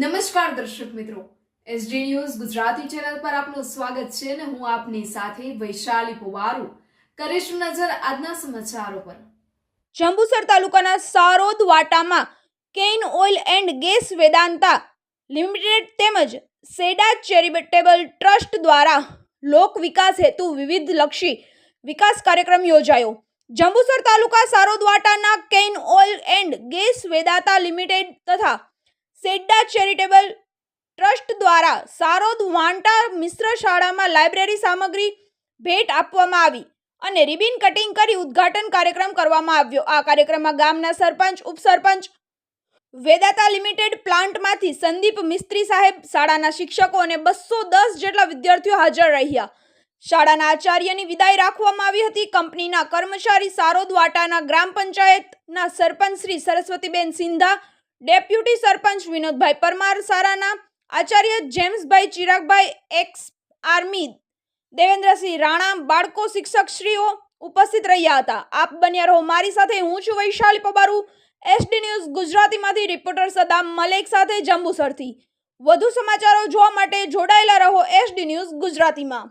નમસ્કાર દર્શક મિત્રો, એસડી ન્યૂઝ ગુજરાતી ચેનલ પર આપનું સ્વાગત છે અને હું આપની સાથે વૈશાલી પોવારુ કરીશું નજર આજના સમાચારો પર। જંબુસર તાલુકાના સારોદ વાટામાં Cairn oil and gas Vedanta limited તેમજ સેડા ચેરિટેબલ ટ્રસ્ટ દ્વારા લોક વિકાસ હેતુ વિવિધ લક્ષી વિકાસ કાર્યક્રમ યોજાયો। જંબુસર તાલુકા સારોદ વાટાના Cairn oil and gas Vedanta limited તથા સેડા ચેરિટેબલ ટ્રસ્ટ દ્વારા સારોદ વાંટા મિશ્ર શાળામાં લાઇબ્રેરી સામગ્રી ભેટ આપવામાં આવી અને રિબિન કટિંગ કરી ઉદ્ઘાટન કાર્યક્રમ કરવામાં આવ્યો। આ કાર્યક્રમમાં ગામના સરપંચ, ઉપસરપંચ, વેદાંતા લિમિટેડ પ્લાન્ટમાંથી સંદીપ મિસ્ત્રી સાહેબ, શાળાના શિક્ષકો અને 210 જેટલા વિદ્યાર્થીઓ હાજર રહ્યા। શાળાના આચાર્યની વિદાય રાખવામાં આવી હતી। કંપનીના કર્મચારી, સારોદ વાટાના ગ્રામ પંચાયતના સરપંચ શ્રી સરસ્વતીબેન સિંધા, ડેપ્યુટી સરપંચ વિનોદભાઈ પરમાર, શાળાના આચાર્ય જેમ્સભાઈ ચિરાગભાઈ, એક્સ આર્મી દેવેન્દ્રસિંહ રાણા, બાળકો, શિક્ષકશ્રીઓ ઉપસ્થિત રહ્યા હતા। આપ બન્યા રહો મારી સાથે। હું છું વૈશાલી પોવારુ, એસડી ન્યૂઝ ગુજરાતીમાંથી રિપોર્ટર સદામ મલેક સાથે જંબુસરથી। વધુ સમાચારો જોવા માટે જોડાયેલા રહો એસડી ન્યૂઝ ગુજરાતીમાં।